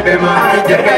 Everybody there,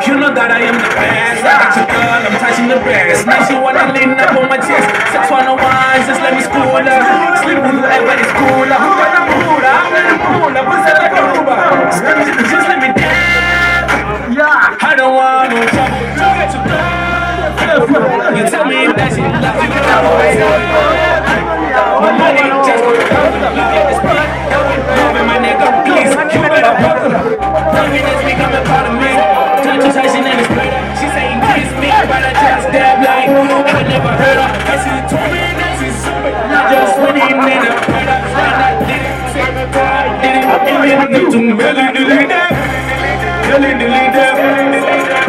you know that I am the best. I got your girl, I'm touching the best. Now she wanna lean up on my chest. Sex 101, just let me school her. Sleep with whoever is cooler. Who got the moolah? I'm in the moolah. What's that like a Uber? Just let me dance. Yeah. I don't want no trouble. You get your girl. You tell me that she loves you. My money just goes down. Look at this blood. Moving my nigga, please. You better buckle up. Tell me this becoming part of me. She saying kiss me, but I just dab like I never heard her. And she told me that she's super. Just winning in a better. And I didn't say the time. Didn't need to really delete them. Really delete them.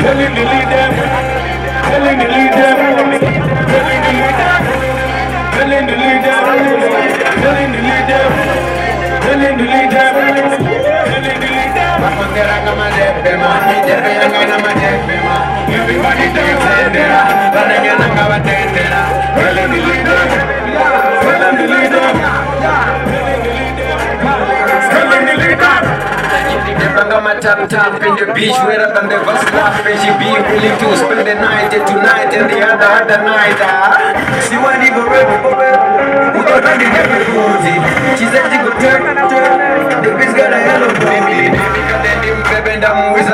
Really delete them. Really delete them. Really delete them. Really delete them. Really delete them. Really delete them. Everybody dance there, tap in the beach where up on the bus laugh and she be willing to spend the night and tonight and the other night. She want to go who got ready to go. She said she could turn. The bitch got a hell of a baby. Baby got them baby and I'm with